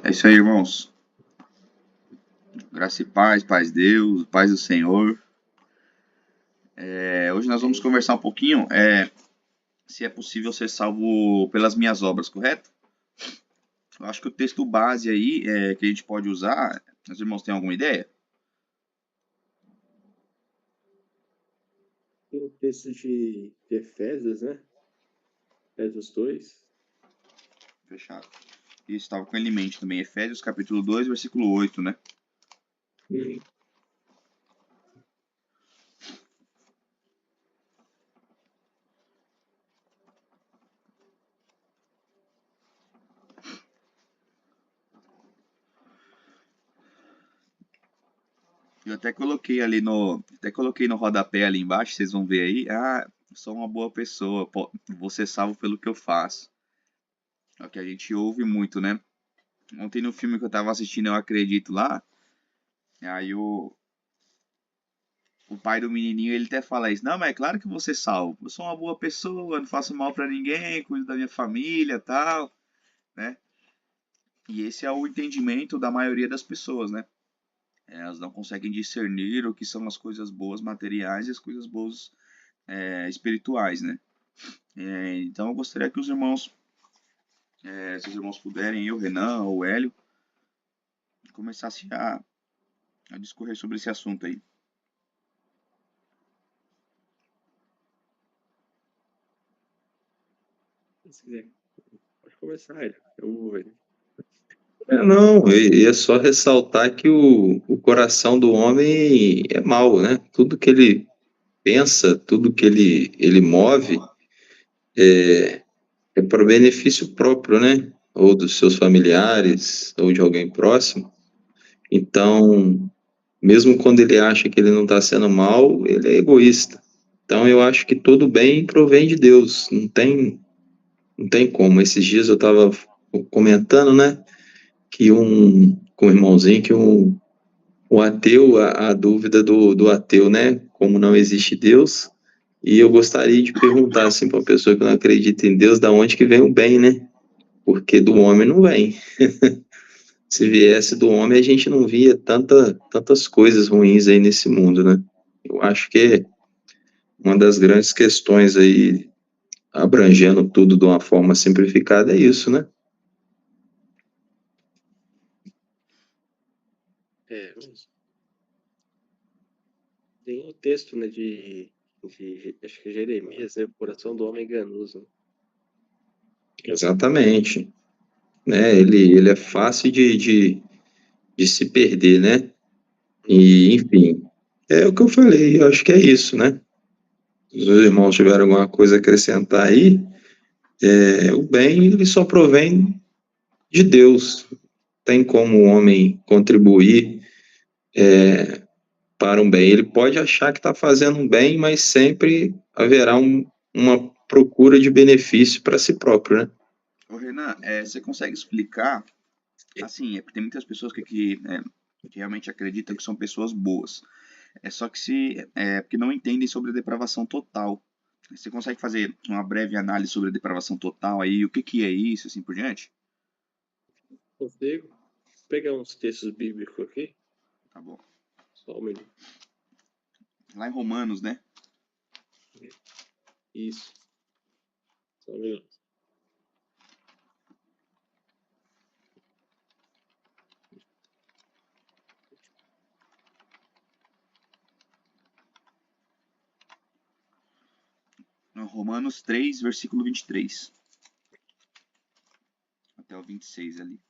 É isso aí, irmãos. Graça e paz, paz de Deus, paz do Senhor. Hoje nós vamos conversar um pouquinho se é possível ser salvo pelas minhas obras, correto? Eu acho que o texto base aí que a gente pode usar, os irmãos têm alguma ideia? Tem o texto de Efésios, né? Efésios 2. Fechado. Isso, estava com ele em mente também. Efésios capítulo 2, versículo 8, né? Eu até coloquei no rodapé ali embaixo, vocês vão ver aí. Ah, sou uma boa pessoa, vou ser salvo pelo que eu faço. É o que a gente ouve muito, né? Ontem no filme que eu tava assistindo, eu acredito lá, aí o pai do menininho, ele até fala isso. Não, mas é claro que vou ser salvo. Eu sou uma boa pessoa, não faço mal pra ninguém, cuido da minha família, tal, né? E esse é o entendimento da maioria das pessoas, né? Elas não conseguem discernir o que são as coisas boas materiais e as coisas boas espirituais, né? Então eu gostaria que os irmãos, se os irmãos puderem, eu, Renan ou o Hélio, começassem a discorrer sobre esse assunto aí. Se quiser, pode começar, ele. Eu vou ver. Não, e é só ressaltar que o coração do homem é mau, né? Tudo que ele pensa, tudo que ele move é para benefício próprio, né? Ou dos seus familiares, ou de alguém próximo. Então, mesmo quando ele acha que ele não está sendo mal, ele é egoísta. Então, eu acho que todo bem provém de Deus, não tem como. Esses dias eu estava comentando, né? Com um irmãozinho, que o ateu, a dúvida do ateu, né? Como não existe Deus. E eu gostaria de perguntar assim para uma pessoa que não acredita em Deus, da onde que vem o bem, né? Porque do homem não vem. Se viesse do homem, a gente não via tantas coisas ruins aí nesse mundo, né? Eu acho que uma das grandes questões aí, abrangendo tudo de uma forma simplificada, é isso, né? É, tem o texto, né, acho que é Jeremias, né? O coração do homem é enganoso, né? Exatamente. Né? Ele é fácil de se perder, né? E, enfim, é o que eu falei, eu acho que é isso, né? Se os irmãos tiverem alguma coisa a acrescentar aí, o bem ele só provém de Deus. Tem como o homem contribuir para um bem. Ele pode achar que está fazendo um bem, mas sempre haverá uma procura de benefício para si próprio, né? Ô Renan, você consegue explicar, assim, porque tem muitas pessoas que realmente acreditam que são pessoas boas. Só que porque não entendem sobre a depravação total. Você consegue fazer uma breve análise sobre a depravação total aí, o que que é isso, assim por diante? Consigo pegar uns textos bíblicos aqui, Tá bom. só um minuto. Lá em Romanos, né? Isso, só um minuto. Romanos 3, versículo 23. Até o 26 ali.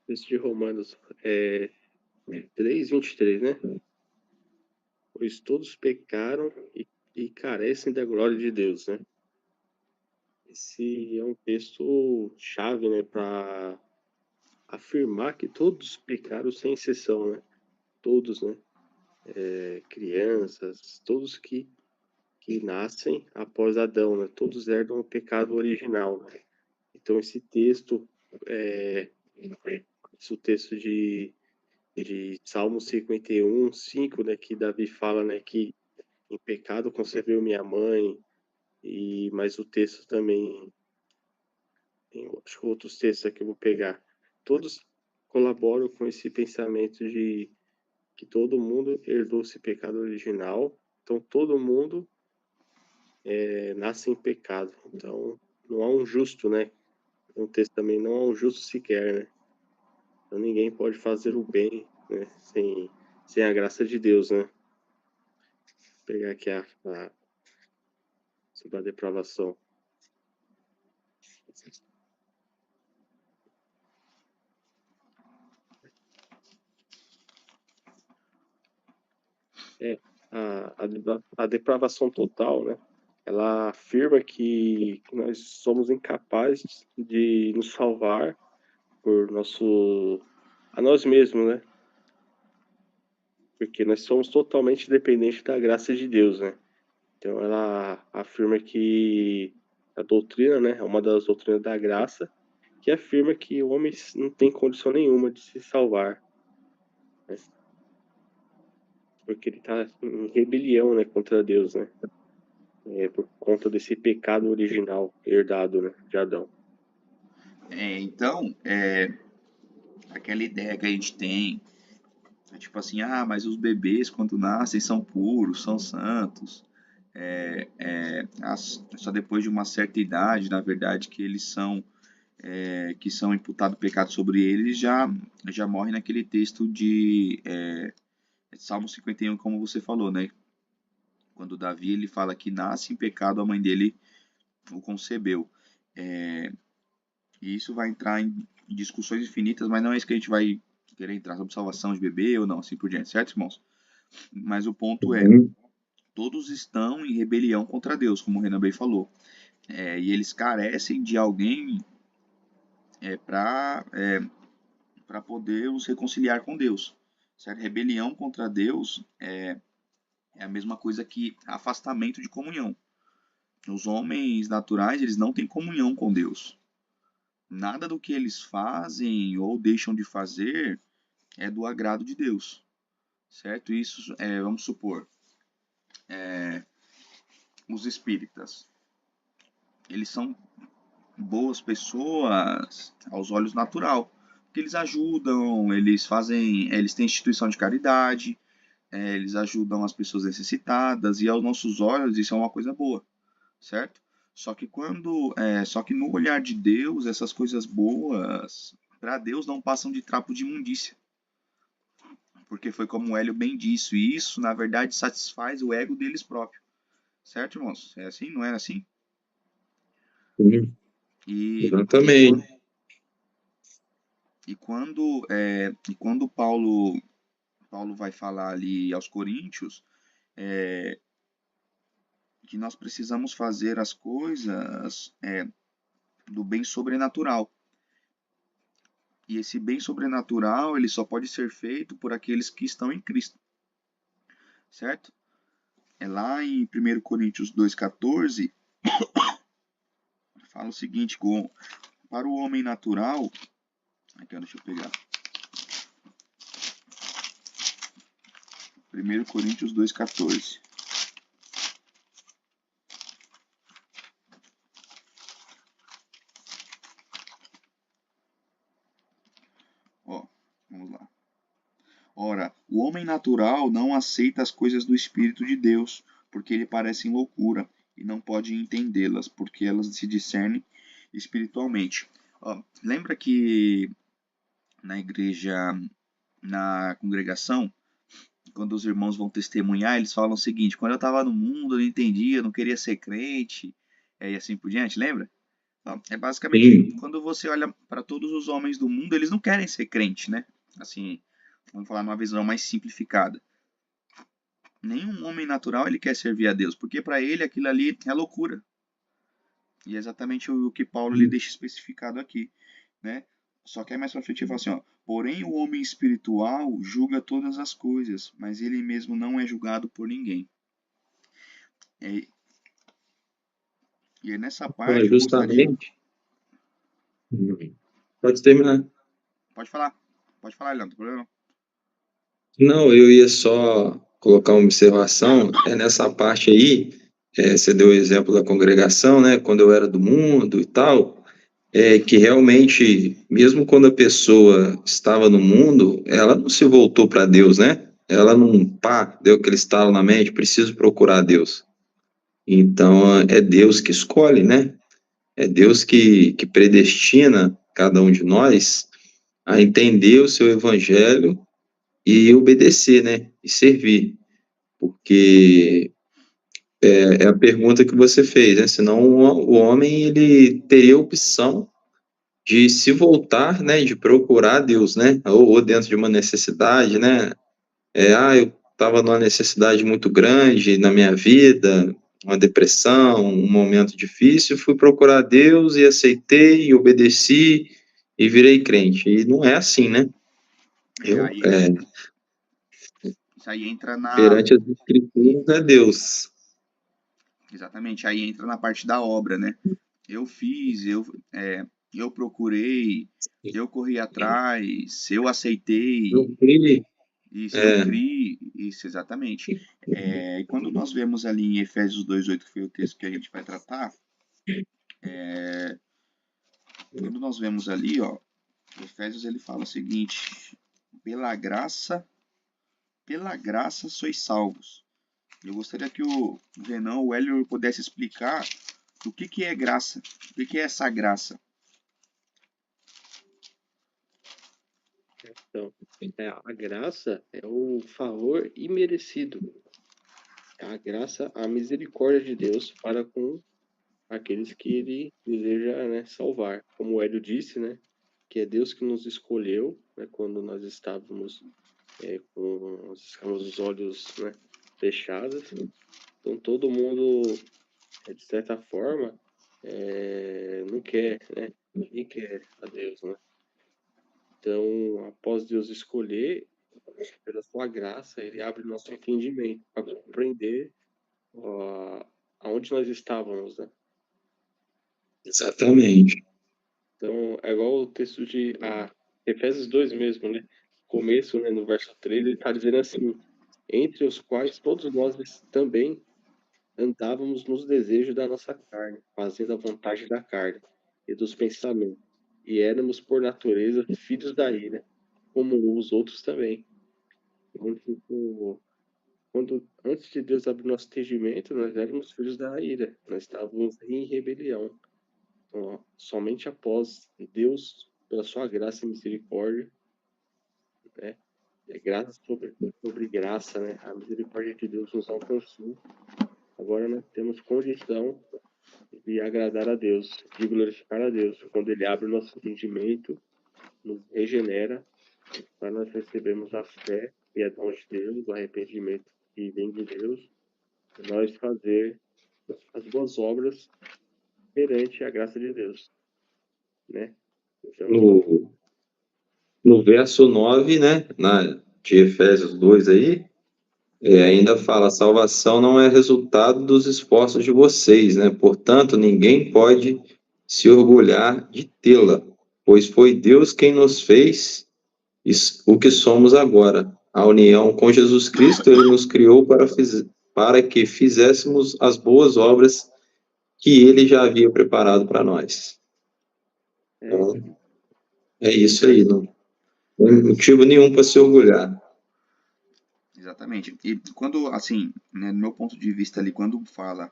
Texto de Romanos 3:23, né? Pois todos pecaram e carecem da glória de Deus, né? Esse é um texto chave, né, para afirmar que todos pecaram sem exceção, né? Todos, né? crianças, todos que nascem após Adão, né? Todos herdam o pecado original, né? Então esse texto, esse texto de Salmo 51, 5, né, que Davi fala, né, que em pecado concebeu minha mãe, mas o texto também, acho que outros textos aqui eu vou pegar, todos colaboram com esse pensamento de que todo mundo herdou esse pecado original, então todo mundo nasce em pecado, então não há um justo, né? No texto também não há um justo sequer, né? Então ninguém pode fazer o bem, né? Sem a graça de Deus, né? Vou pegar aqui sobre a depravação. A depravação total, né? Ela afirma que nós somos incapazes de nos salvar por a nós mesmos, né? Porque nós somos totalmente dependentes da graça de Deus, né? Então ela afirma que a doutrina, né, é uma das doutrinas da graça, que afirma que o homem não tem condição nenhuma de se salvar, né? Porque ele está em rebelião, né, contra Deus, né? Por conta desse pecado original herdado, né, de Adão. Então, aquela ideia que a gente tem, tipo assim, mas os bebês quando nascem são puros, são santos, só depois de uma certa idade, na verdade, que eles são que são imputados pecados sobre eles, já morre naquele texto de Salmo 51, como você falou, né? Quando Davi ele fala que nasce em pecado, a mãe dele o concebeu. E isso vai entrar em discussões infinitas, mas não é isso que a gente vai querer entrar sobre salvação de bebê ou não, assim por diante, certo, irmãos? Mas o ponto é, todos estão em rebelião contra Deus, como o Renan bem falou. E eles carecem de alguém para poder os reconciliar com Deus. Certo? Rebelião contra Deus é a mesma coisa que afastamento de comunhão. Os homens naturais, eles não têm comunhão com Deus. Nada do que eles fazem ou deixam de fazer é do agrado de Deus. Certo? Isso, vamos supor, os espíritas. Eles são boas pessoas aos olhos natural. Porque eles ajudam, eles têm instituição de caridade, eles ajudam as pessoas necessitadas e aos nossos olhos isso é uma coisa boa, certo? Só que no olhar de Deus essas coisas boas para Deus não passam de trapo de imundícia, porque foi como o Hélio bem disse, e isso na verdade satisfaz o ego deles próprios, certo, irmãos? É assim, não é assim? Sim, E, exatamente. quando Paulo vai falar ali aos Coríntios, que nós precisamos fazer as coisas do bem sobrenatural. E esse bem sobrenatural, ele só pode ser feito por aqueles que estão em Cristo. Certo? É lá em 1 Coríntios 2,14, fala o seguinte, para o homem natural, aqui, deixa eu pegar. 1 Coríntios 2,14. Vamos lá. Ora, o homem natural não aceita as coisas do Espírito de Deus, porque lhe parecem loucura, e não pode entendê-las, porque elas se discernem espiritualmente. Lembra que na igreja, na congregação, quando os irmãos vão testemunhar, eles falam o seguinte: quando eu estava no mundo, eu não entendia, eu não queria ser crente, e assim por diante, lembra? É basicamente quando você olha para todos os homens do mundo, eles não querem ser crente, né? Assim, vamos falar numa visão mais simplificada. Nenhum homem natural ele quer servir a Deus, porque para ele aquilo ali é loucura. E é exatamente o que Paulo ele deixa especificado aqui, né? Só que é mais pra frente ele fala assim, ó, Porém, o homem espiritual julga todas as coisas, mas ele mesmo não é julgado por ninguém. E é nessa parte que eu gostaria... Justamente. Pode terminar. Pode falar, Leandro, não tem problema. Não, eu ia só colocar uma observação, nessa parte aí, você deu o exemplo da congregação, né, quando eu era do mundo e tal, que realmente, mesmo quando a pessoa estava no mundo, ela não se voltou para Deus, né? Ela não, deu aquele estalo na mente, preciso procurar Deus. Então, é Deus que escolhe, né? É Deus que predestina cada um de nós a entender o seu evangelho e obedecer, né? E servir. Porque é a pergunta que você fez, né? Senão o homem ele teria a opção de se voltar, né? De procurar Deus, né? Ou dentro de uma necessidade, né? Eu estava numa necessidade muito grande na minha vida, uma depressão, um momento difícil, fui procurar Deus e aceitei, e obedeci e virei crente. E não é assim, né? Isso aí entra na... Perante as escrituras é Deus. Exatamente, aí entra na parte da obra, né? Eu fiz, eu procurei, eu corri atrás, eu aceitei, Eu criei. isso, eu criei, isso, exatamente. E quando nós vemos ali em Efésios 2:8, que foi o texto que a gente vai tratar, quando nós vemos ali, ó, Efésios ele fala o seguinte: pela graça sois salvos. Eu gostaria que o Renan, o Hélio, pudesse explicar o que é graça, o que é essa graça. Então, a graça é o favor imerecido. A graça, a misericórdia de Deus para com aqueles que ele deseja, né, salvar. Como o Hélio disse, né, que é Deus que nos escolheu, né, quando nós estávamos com os olhos, né, fechados. Então todo mundo, de certa forma, não quer, né? Ninguém quer a Deus, né? Então, após Deus escolher, pela sua graça, ele abre nosso entendimento para compreender aonde nós estávamos, né? Exatamente. Então, é igual o texto de Efésios 2 mesmo, né? Começo, né, no verso 3, ele está dizendo assim: entre os quais todos nós também andávamos nos desejos da nossa carne, fazendo a vontade da carne e dos pensamentos, e éramos por natureza filhos da ira, como os outros também. Então, tipo, antes de Deus abrir nosso entendimento, nós éramos filhos da ira, nós estávamos em rebelião. Então, somente após Deus, pela sua graça e misericórdia, né, graça sobre graça, né, a misericórdia de Deus nos alcançou. Agora nós temos condição de agradar a Deus, de glorificar a Deus, quando Ele abre o nosso entendimento, nos regenera, para nós recebermos a fé e a dom de Deus, o arrependimento que vem de Deus, e nós fazer as boas obras perante a graça de Deus, né? Então, No verso 9, né, de Efésios 2 aí, ainda fala, a salvação não é resultado dos esforços de vocês, né? Portanto, ninguém pode se orgulhar de tê-la, pois foi Deus quem nos fez o que somos agora. A união com Jesus Cristo, ele nos criou para que fizéssemos as boas obras que ele já havia preparado para nós. Então, é isso aí, não tem motivo nenhum para se orgulhar. Exatamente. E quando, assim, né, no meu ponto de vista ali, quando fala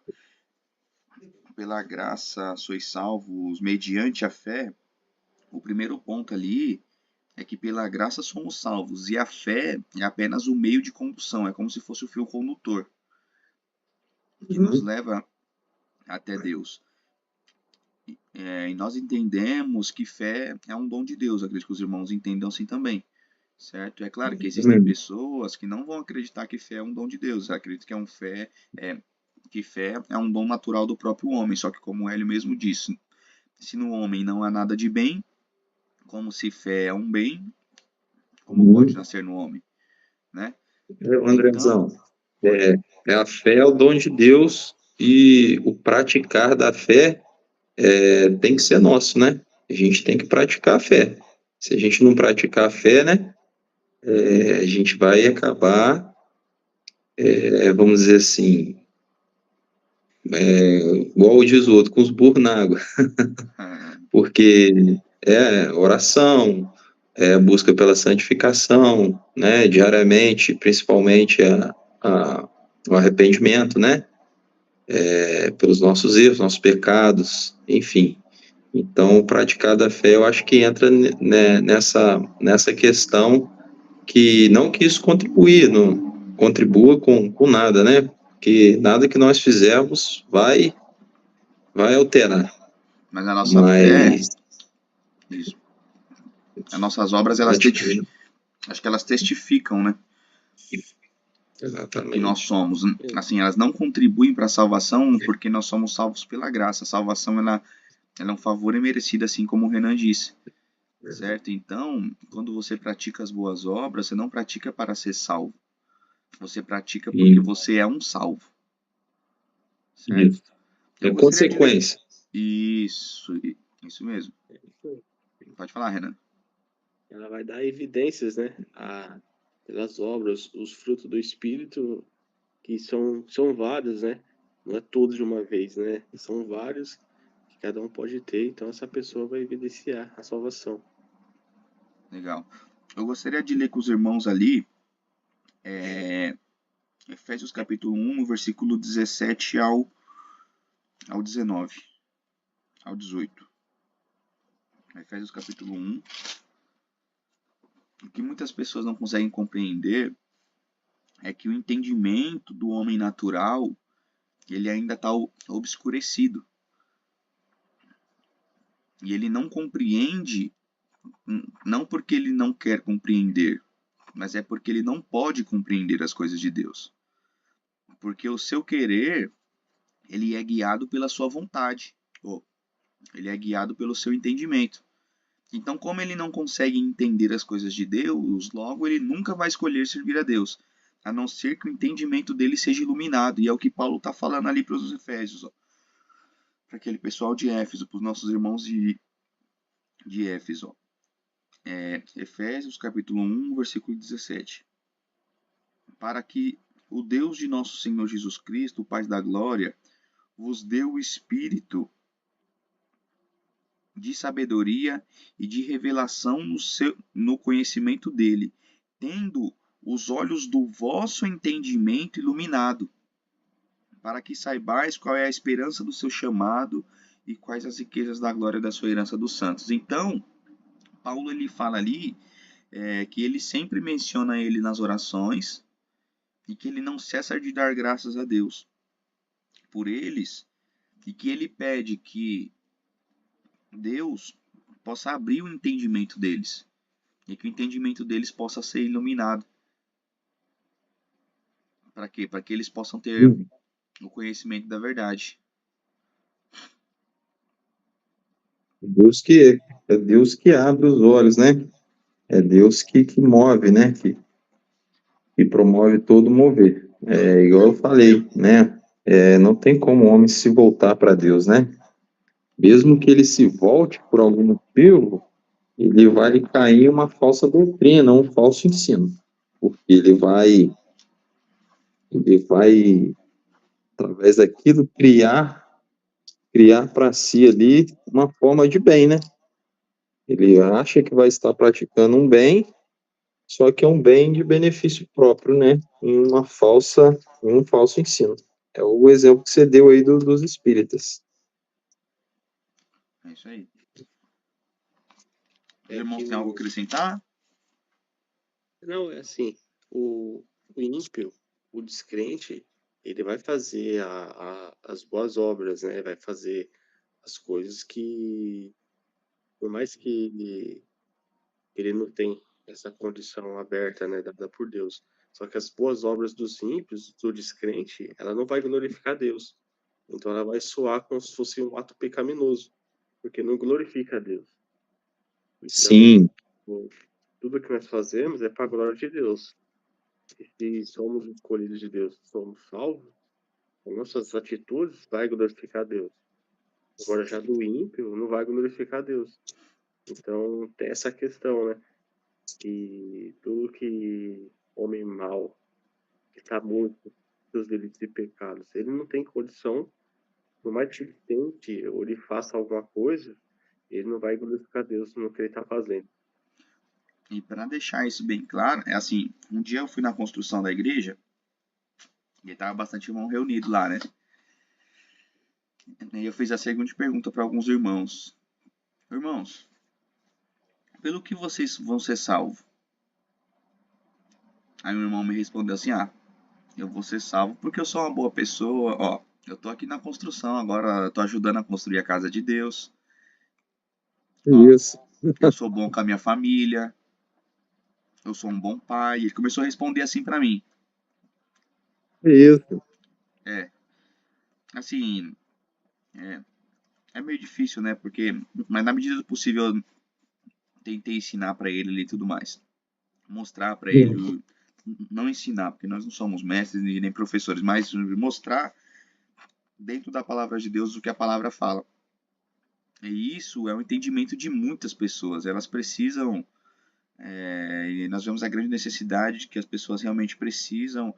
pela graça sois salvos mediante a fé, o primeiro ponto ali é que pela graça somos salvos e a fé é apenas o meio de condução, é como se fosse o fio condutor que nos leva até Deus. E nós entendemos que fé é um dom de Deus, acredito que os irmãos entendam assim também, certo? É claro que existem pessoas que não vão acreditar que fé é um dom de Deus, acredito que que fé é um dom natural do próprio homem, só que como ele mesmo disse, se no homem não há nada de bem, como se fé é um bem, como pode nascer no homem, né? Andrezão, é a fé é o dom de Deus e o praticar da fé tem que ser nosso, né? A gente tem que praticar a fé. Se a gente não praticar a fé, né? A gente vai acabar, vamos dizer assim, igual diz o outro, com os burros na água. Porque oração, busca pela santificação, né? Diariamente, principalmente o arrependimento, né? Pelos nossos erros, nossos pecados, enfim. Então, praticar da fé, eu acho que entra nessa questão que não que isso não contribua com nada, né? Porque nada que nós fizermos vai alterar. Mas a nossa fé, isso. As nossas obras, acho que elas testificam, né? Exatamente. Que nós somos. Assim, elas não contribuem para a salvação porque nós somos salvos pela graça. A salvação, ela é um favor imerecido, assim como o Renan disse. Certo? Então, quando você pratica as boas obras, você não pratica para ser salvo. Você pratica porque você é um salvo. Certo? É consequência. Isso mesmo. Pode falar, Renan. Ela vai dar evidências, né? Pelas obras, os frutos do Espírito, que são vários, né? Não é todos de uma vez, né? São vários que cada um pode ter. Então, essa pessoa vai evidenciar a salvação. Legal. Eu gostaria de ler com os irmãos ali Efésios capítulo 1, versículo 17 ao 19, ao 18. Efésios capítulo 1. O que muitas pessoas não conseguem compreender é que o entendimento do homem natural, ele ainda está obscurecido. E ele não compreende, não porque ele não quer compreender, mas é porque ele não pode compreender as coisas de Deus. Porque o seu querer, ele é guiado pela sua vontade, ele é guiado pelo seu entendimento. Então, como ele não consegue entender as coisas de Deus, logo ele nunca vai escolher servir a Deus, a não ser que o entendimento dele seja iluminado. E é o que Paulo está falando ali para os Efésios, para aquele pessoal de Éfeso, para os nossos irmãos de Éfeso. Efésios capítulo 1, versículo 17. Para que o Deus de nosso Senhor Jesus Cristo, o Pai da glória, vos dê o espírito de sabedoria e de revelação no conhecimento dele, tendo os olhos do vosso entendimento iluminado, para que saibais qual é a esperança do seu chamado e quais as riquezas da glória da sua herança dos santos. Então, Paulo ele fala ali que ele sempre menciona ele nas orações e que ele não cessa de dar graças a Deus por eles e que ele pede que Deus possa abrir o entendimento deles e que o entendimento deles possa ser iluminado. Para quê? Para que eles possam ter o conhecimento da verdade. É Deus que abre os olhos, né? É Deus que move, né? Que promove todo mover. Igual eu falei, né? Não tem como o homem se voltar para Deus, né? Mesmo que ele se volte por algum motivo, ele vai cair em uma falsa doutrina, um falso ensino. Porque ele vai, através daquilo, criar para si ali uma forma de bem, né? Ele acha que vai estar praticando um bem, só que é um bem de benefício próprio, né? Em um falso ensino. É o exemplo que você deu aí dos espíritas. É isso aí. Os irmãos têm algo a acrescentar? Não, é assim, o ímpio, o descrente, ele vai fazer as boas obras, né? Vai fazer as coisas que, por mais que ele não tem essa condição aberta, né, dada por Deus, só que as boas obras dos ímpios, do descrente, ela não vai glorificar Deus. Então ela vai soar como se fosse um ato pecaminoso, porque não glorifica a Deus. Então, Sim. tudo que nós fazemos é para a glória de Deus. E se somos escolhidos de Deus, somos salvos, as nossas atitudes vai glorificar Deus. Agora, já do ímpio, não vai glorificar Deus. Então, tem essa questão, né? E tudo que homem mau, que está morto dos delitos e pecados, ele não tem condição, por mais que ele tente ou ele faça alguma coisa, ele não vai glorificar Deus no que ele está fazendo. E para deixar isso bem claro, é assim, um dia eu fui na construção da igreja e tava bastante irmão reunido lá, né? E eu fiz a seguinte pergunta para alguns irmãos. Irmãos, pelo que vocês vão ser salvos? Aí meu irmão me respondeu assim, eu vou ser salvo porque eu sou uma boa pessoa, ó, eu tô aqui na construção agora, eu tô ajudando a construir a casa de Deus. Ó, Isso. eu sou bom com a minha família, eu sou um bom pai. Ele começou a responder assim pra mim. Isso. Assim, é meio difícil, né? Porque, mas na medida do possível, eu tentei ensinar pra ele e tudo mais. Mostrar pra ele, não ensinar, porque nós não somos mestres nem professores, mas mostrar dentro da palavra de Deus o que a palavra fala. E isso é um entendimento de muitas pessoas. Elas precisam, e nós vemos a grande necessidade de que as pessoas realmente precisam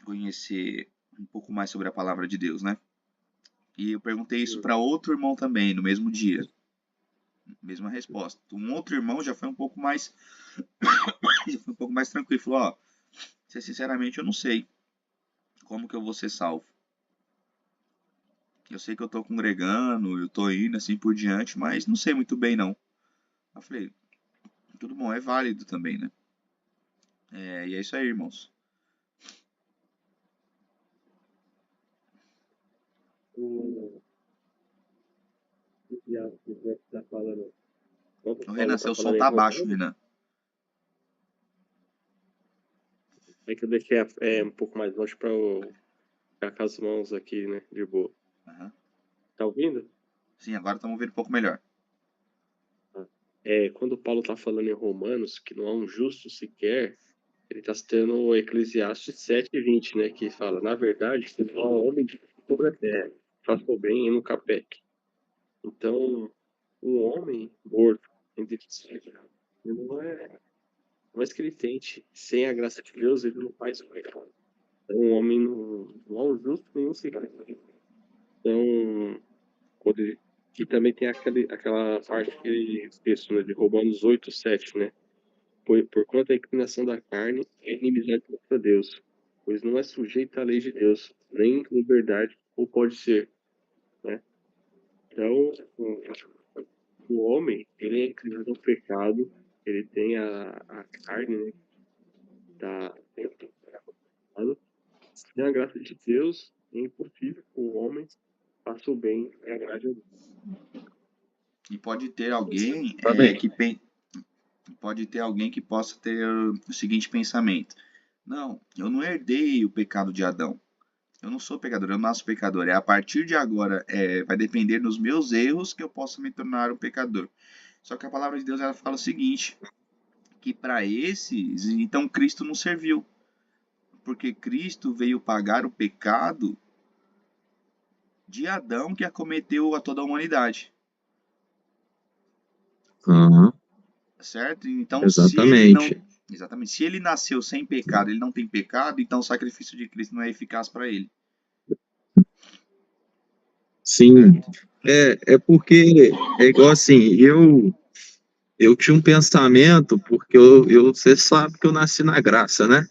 conhecer um pouco mais sobre a palavra de Deus, né? E eu perguntei isso para outro irmão também, no mesmo dia. Mesma resposta. Um outro irmão já foi um pouco mais tranquilo. Falou, ó, sinceramente eu não sei como que eu vou ser salvo. Eu sei que eu tô congregando, eu tô indo assim por diante, mas não sei muito bem não. Eu falei, tudo bom, é válido também, né? E é isso aí, irmãos. O que tá falando? O Renan, seu som tá baixo, Renan. É que eu deixei um pouco mais longe para ficar com as mãos aqui, né? De boa. Uhum. Tá ouvindo? Sim, agora estamos ouvindo um pouco melhor. Quando Paulo tá falando em Romanos, que não há um justo sequer, ele tá citando o Eclesiastes 7:20, né? Que fala, na verdade, que não há homem sobre a terra, faça o bem e nunca peque. Então, um homem morto, ele não é... Mas que ele tente, sem a graça de Deus, ele não faz o pecado. Então, um homem não há um justo nenhum sequer. Então, quando ele... E também tem aquela parte que ele texto, né, de Romanos 8:7, né? Por quanto a inclinação da carne é inimizade contra Deus, pois não é sujeito à lei de Deus, nem liberdade, ou pode ser, né? Então, o homem, ele é inclinado ao pecado, ele tem a carne, né? Tem o pecado. Sem a graça de Deus, é impossível que o homem faça o bem e agrade a Deus. E pode ter alguém pode ter alguém que possa ter o seguinte pensamento: não, eu não herdei o pecado de Adão. Eu não sou pecador, eu nasço pecador. É a partir de agora, vai depender dos meus erros que eu possa me tornar um pecador. Só que a palavra de Deus ela fala o seguinte: que para esses, então Cristo não serviu. Porque Cristo veio pagar o pecado de Adão que acometeu a toda a humanidade. Uhum. Certo? Então, Exatamente. Exatamente. Se ele nasceu sem pecado, ele não tem pecado, então o sacrifício de Cristo não é eficaz para ele. Sim. É porque é igual assim, eu tinha um pensamento, porque você sabe que eu nasci na graça, né?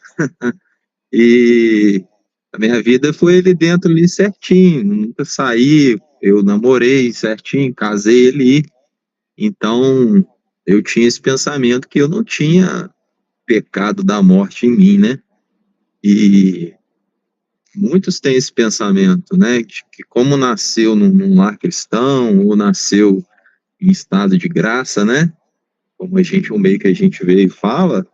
E a minha vida foi ali dentro ali certinho, nunca saí, eu namorei certinho, casei ali. Então, eu tinha esse pensamento que eu não tinha pecado da morte em mim, né? E muitos têm esse pensamento, né? Que como nasceu num lar cristão, ou nasceu em estado de graça, né? Como o meio que a gente vê e fala,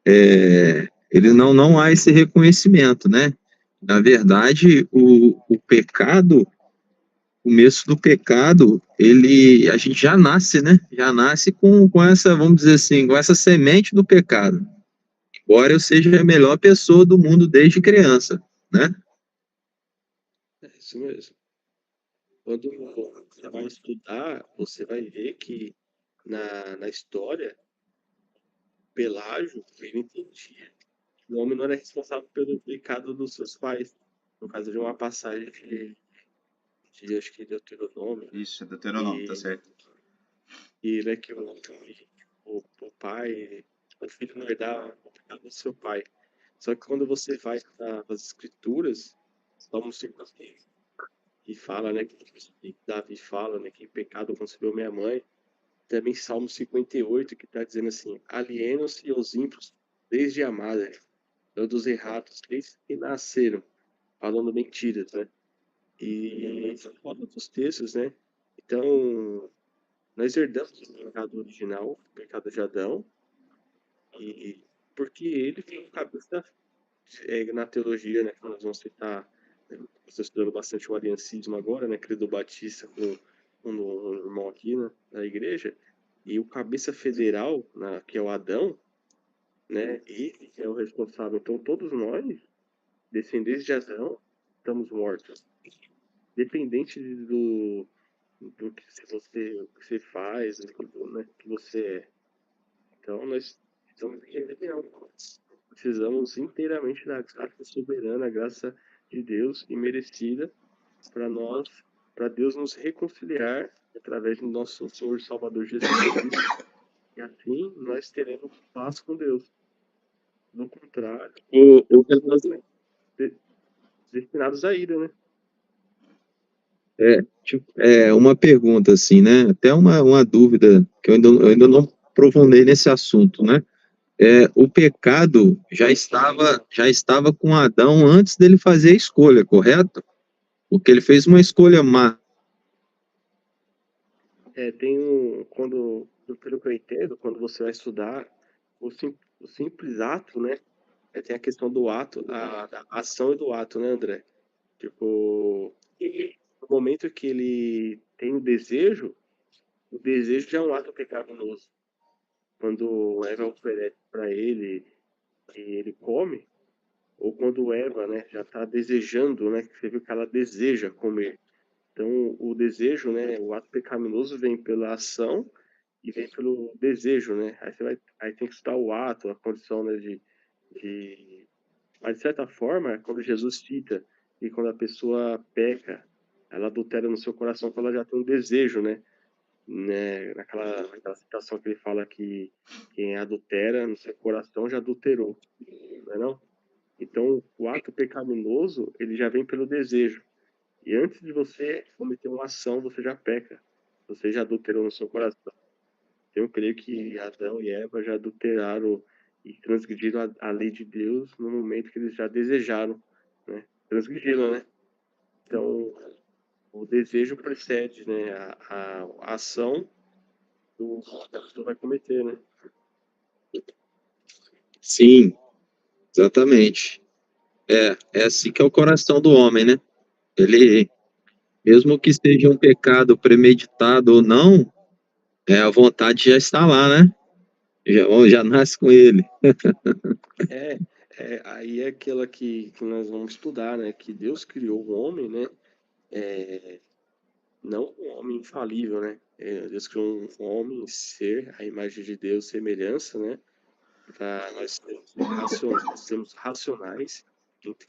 ele não há esse reconhecimento, né? Na verdade, o pecado, começo do pecado, a gente já nasce, né? Já nasce com essa, vamos dizer assim, com essa semente do pecado. Embora eu seja a melhor pessoa do mundo desde criança, né? É isso mesmo. Quando você vai estudar, você vai ver que na história, Pelágio, ele entendia que o homem não era responsável pelo pecado dos seus pais. No caso de uma passagem de acho que Deuteronômio, Isso, é Deuteronômio, tá e, certo. e né, que o pai, o filho não herdava o pecado do seu pai. Só que quando você vai para as escrituras, Salmo 50, e fala, né, que Davi fala, né, que pecado concebeu minha mãe. Também Salmo 58, que está dizendo assim: alienam-se os ímpios desde a madre, dos errados desde que nasceram, falando mentiras, né? E fala dos textos, né? Então, nós herdamos o pecado original, o pecado de Adão, e porque ele tem um cabeça na teologia, né? Que nós vamos citar, né, estou estudando bastante o aliancismo agora, né? Credo Batista com um irmão aqui, né, na igreja, e o cabeça federal, que é o Adão, né? Ele é o responsável. Então, todos nós, descendentes de Adão, estamos mortos. Dependente do que o que você faz, né, que você é. Então, nós precisamos inteiramente da graça soberana, a graça de Deus imerecida para nós, para Deus nos reconciliar através do nosso Senhor Salvador Jesus Cristo. E assim nós teremos paz com Deus. No contrário, nós destinados à ira, né? Uma pergunta assim, né? Até uma dúvida que eu ainda não aprofundei nesse assunto, né? O pecado já estava com Adão antes dele fazer a escolha, correto? Porque ele fez uma escolha má. Tem pelo que eu entendo, quando você vai estudar o simples ato, né? Tem a questão do ato, da ação e do ato, né, André? Tipo, no momento que ele tem o desejo já é um ato pecaminoso. Quando Eva oferece para ele e ele come, ou quando Eva, né, já está desejando, né, que você viu que ela deseja comer. Então, o desejo, né, o ato pecaminoso vem pela ação e vem pelo desejo, né? Aí tem que estudar o ato, a condição, né, de... Mas, de certa forma, quando Jesus cita e quando a pessoa peca, ela adultera no seu coração, quando ela já tem um desejo, né? Naquela citação que ele fala que quem adultera no seu coração já adulterou, não é não? Então, o ato pecaminoso, ele já vem pelo desejo. E antes de você cometer uma ação, você já peca. Você já adulterou no seu coração. Então, eu creio que Adão e Eva já adulteraram e transgrediram a lei de Deus no momento que eles já desejaram, né? Transgrediram, né? Então, o desejo precede, né, a ação que a pessoa vai cometer, né? Sim, exatamente. É assim que é o coração do homem, né? Ele, mesmo que seja um pecado premeditado ou não, a vontade já está lá, né? Já nasce com ele. É, aí é aquela que nós vamos estudar, né? Que Deus criou o homem, né? É, não um homem infalível, né? Deus criou um homem, ser, a imagem de Deus, semelhança, né? Para sermos racionais,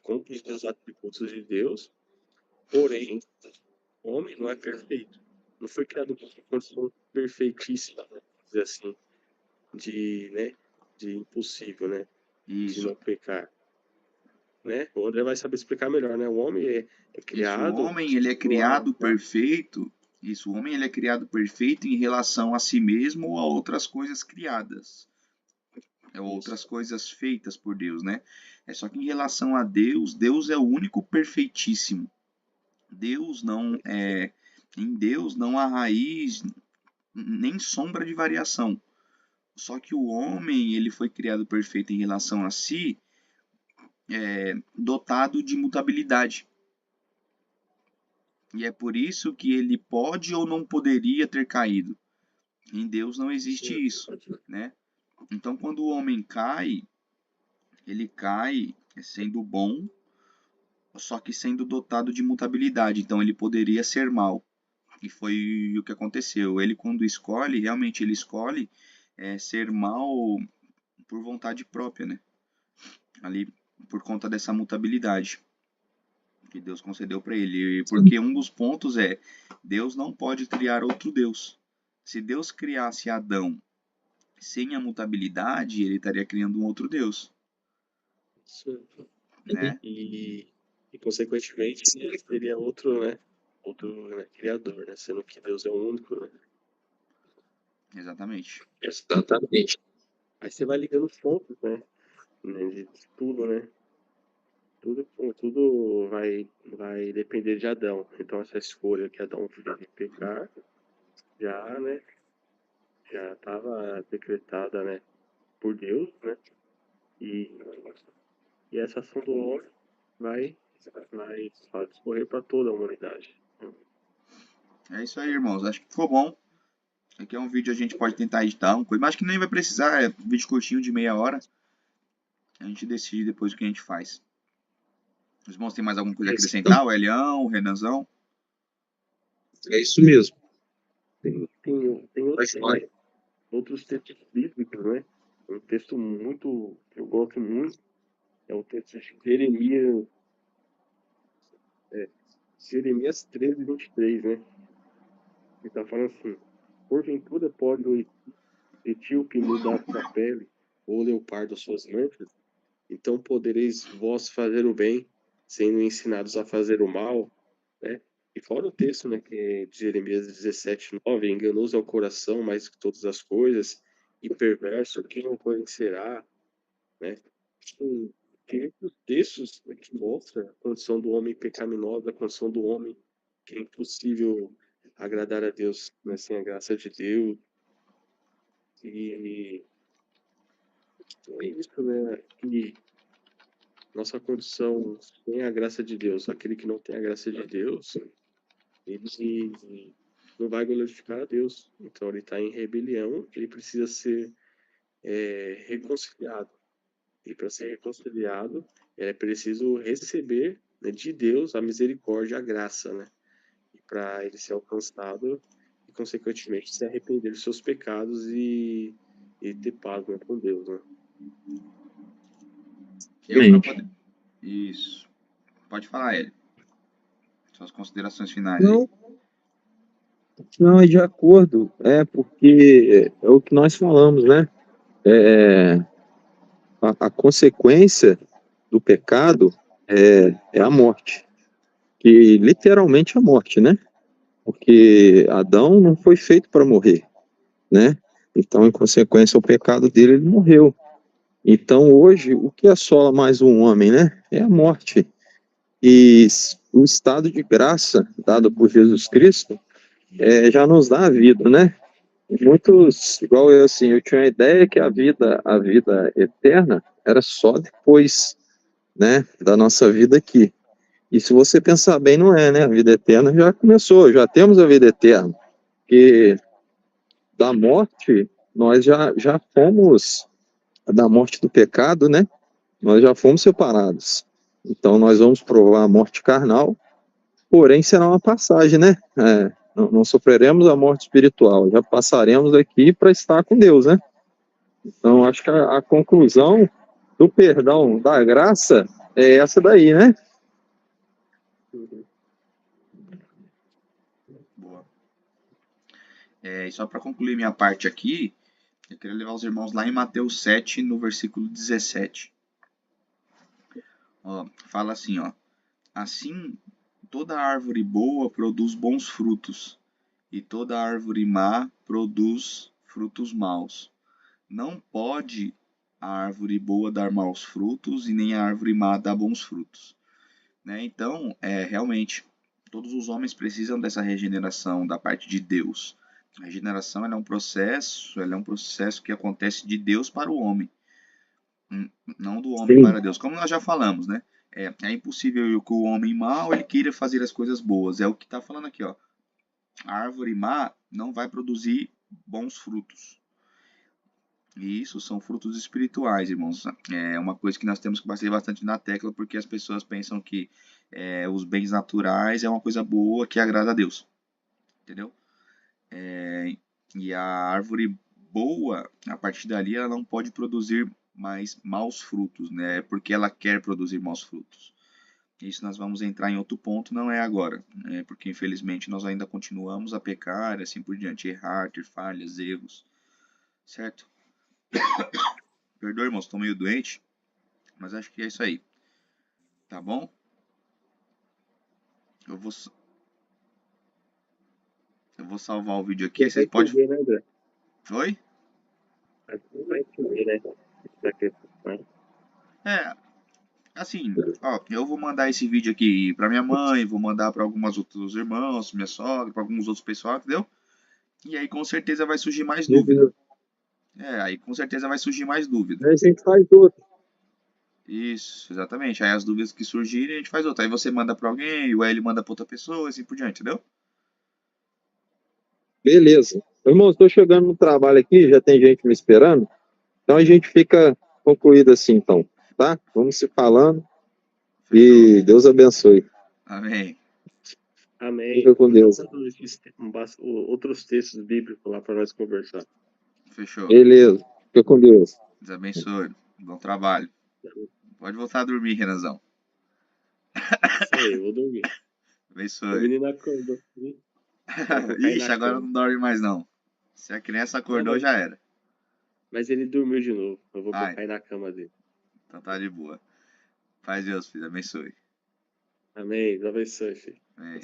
compreender os atributos de Deus, porém, o homem não é perfeito. Não foi criado com condição perfeitíssima, né? Dizer assim, né? De impossível, né? De Isso. não pecar. Né? O André vai saber explicar melhor, né? O homem é Isso, o criado homem ele é numa, criado perfeito. Isso, o homem ele é criado perfeito em relação a si mesmo ou a outras coisas criadas, isso. outras coisas feitas por Deus, né? É só que em relação a Deus, Deus é o único perfeitíssimo. Deus não é, em Deus não há raiz nem sombra de variação. Só que o homem ele foi criado perfeito em relação a si, dotado de mutabilidade. E é por isso que ele pode ou não poderia ter caído. Em Deus não existe isso, né? Então, quando o homem cai, ele cai sendo bom, só que sendo dotado de mutabilidade. Então, ele poderia ser mal. E foi o que aconteceu. Ele, quando escolhe, realmente ele escolhe ser mal por vontade própria, né? Ali, por conta dessa mutabilidade que Deus concedeu para ele. Porque um dos pontos é: Deus não pode criar outro Deus. Se Deus criasse Adão sem a mutabilidade, ele estaria criando um outro Deus, Isso. né? E consequentemente, ele seria outro, né? Outro, né, criador, né? Sendo que Deus é o único, né? Exatamente. Exatamente. Aí você vai ligando os pontos, né? De tudo, né? Tudo vai depender de Adão. Então essa escolha que Adão fez de pecar já, né? Já estava decretada, né? Por Deus, né? E, e essa ação do homem vai discorrer para toda a humanidade. É isso aí, irmãos. Acho que ficou bom. Aqui é um vídeo, a gente pode tentar editar uma coisa, mas acho que nem vai precisar. É um vídeo curtinho de meia hora. A gente decide depois o que a gente faz. Os irmãos têm mais alguma coisa a acrescentar? O Elião, o Renanzão? É isso mesmo. Tem outros textos bíblicos, né? Um texto muito que eu gosto muito é o texto de Jeremias 13, 23, né? Ele está falando assim: porventura pode o etíope mudar sua pele, ou o leopardo suas manchas? Então podereis vós fazer o bem, sendo ensinados a fazer o mal, né? E fora o texto, né, que é de Jeremias 17:9, enganoso é o coração mais que todas as coisas, e perverso, quem não conhecerá, né? Tem muitos textos, né, que mostram a condição do homem pecaminosa, a condição do homem que é impossível agradar a Deus, né, sem a graça de Deus. E é isso, né? Que nossa condição sem a graça de Deus, aquele que não tem a graça de Deus, ele não vai glorificar a Deus. Então ele está em rebelião, ele precisa ser reconciliado. E para ser reconciliado, é preciso receber, né, de Deus a misericórdia, a graça, né? E para ele ser alcançado e, consequentemente, se arrepender dos seus pecados e ter paz, né, com Deus, né? Isso. Pode falar, ele. Suas considerações finais aí. Não, não, é de acordo. Porque é o que nós falamos, né? A consequência do pecado é a morte. Que literalmente a morte, né? Porque Adão não foi feito para morrer, né? Então, em consequência ao pecado dele, ele morreu. Então, hoje, o que assola mais um homem, né? É a morte. E o estado de graça dado por Jesus Cristo já nos dá a vida, né? Muitos, igual eu, assim, eu tinha a ideia que a vida eterna era só depois, né, da nossa vida aqui. E se você pensar bem, não é, né? A vida eterna já começou, já temos a vida eterna. Porque da morte, nós já fomos, da morte do pecado, né? Nós já fomos separados. Então nós vamos provar a morte carnal, porém será uma passagem, né? Não sofreremos a morte espiritual, já passaremos aqui para estar com Deus, né? Então acho que a conclusão do perdão, da graça, é essa daí, né? Boa. E só para concluir minha parte aqui, eu queria levar os irmãos lá em Mateus 7, no versículo 17. Ó, fala assim, ó. Assim, toda árvore boa produz bons frutos, e toda árvore má produz frutos maus. Não pode a árvore boa dar maus frutos, e nem a árvore má dar bons frutos. Né? Então, realmente, todos os homens precisam dessa regeneração da parte de Deus. A regeneração ela é um processo que acontece de Deus para o homem, não do homem Sim. para Deus, como nós já falamos, né? É impossível que o homem mau ele queira fazer as coisas boas. É o que está falando aqui, ó. A árvore má não vai produzir bons frutos. E isso são frutos espirituais, irmãos. É uma coisa que nós temos que bater bastante na tecla, porque as pessoas pensam que os bens naturais é uma coisa boa que agrada a Deus. Entendeu? E a árvore boa, a partir dali, ela não pode produzir mais maus frutos, né? Porque ela quer produzir maus frutos. Isso nós vamos entrar em outro ponto, não é agora, né? Porque infelizmente nós ainda continuamos a pecar e assim por diante, errar, ter falhas, erros, certo? Perdoe, irmãos, estou meio doente, mas acho que é isso aí, tá bom? Eu vou, eu vou salvar o vídeo aqui, vocês Vai podem... chover, né, André? Oi? Vai chover, né? Daqui, né? Assim, ó, eu vou mandar esse vídeo aqui pra minha mãe, vou mandar pra algumas outros irmãos, minha sogra, pra alguns outros pessoal, entendeu? E aí com certeza vai surgir mais dúvida. Aí com certeza vai surgir mais dúvida. A gente faz outro. Isso, exatamente. Aí as dúvidas que surgirem, a gente faz outra. Aí você manda pra alguém, o L manda pra outra pessoa, assim por diante, entendeu? Beleza. Irmãos, estou chegando no trabalho aqui, já tem gente me esperando. Então a gente fica concluído assim, então, tá? Vamos se falando Fechou. e Deus abençoe. Amém. Amém. Fica com Deus. Outros textos bíblicos lá para nós conversar. Fechou. Beleza. Fica com Deus. Deus abençoe. Bom trabalho. Pode voltar a dormir, Renanzão. Isso aí, eu vou dormir. O Abençoe. menino acordou. Ixi, agora não dorme mais não. Se a criança acordou, já era. Mas ele dormiu de novo. Eu vou Ai. cair na cama dele. Então tá de boa. Paz de Deus, filho. Abençoe. Amém. Deus abençoe, filho. Amém.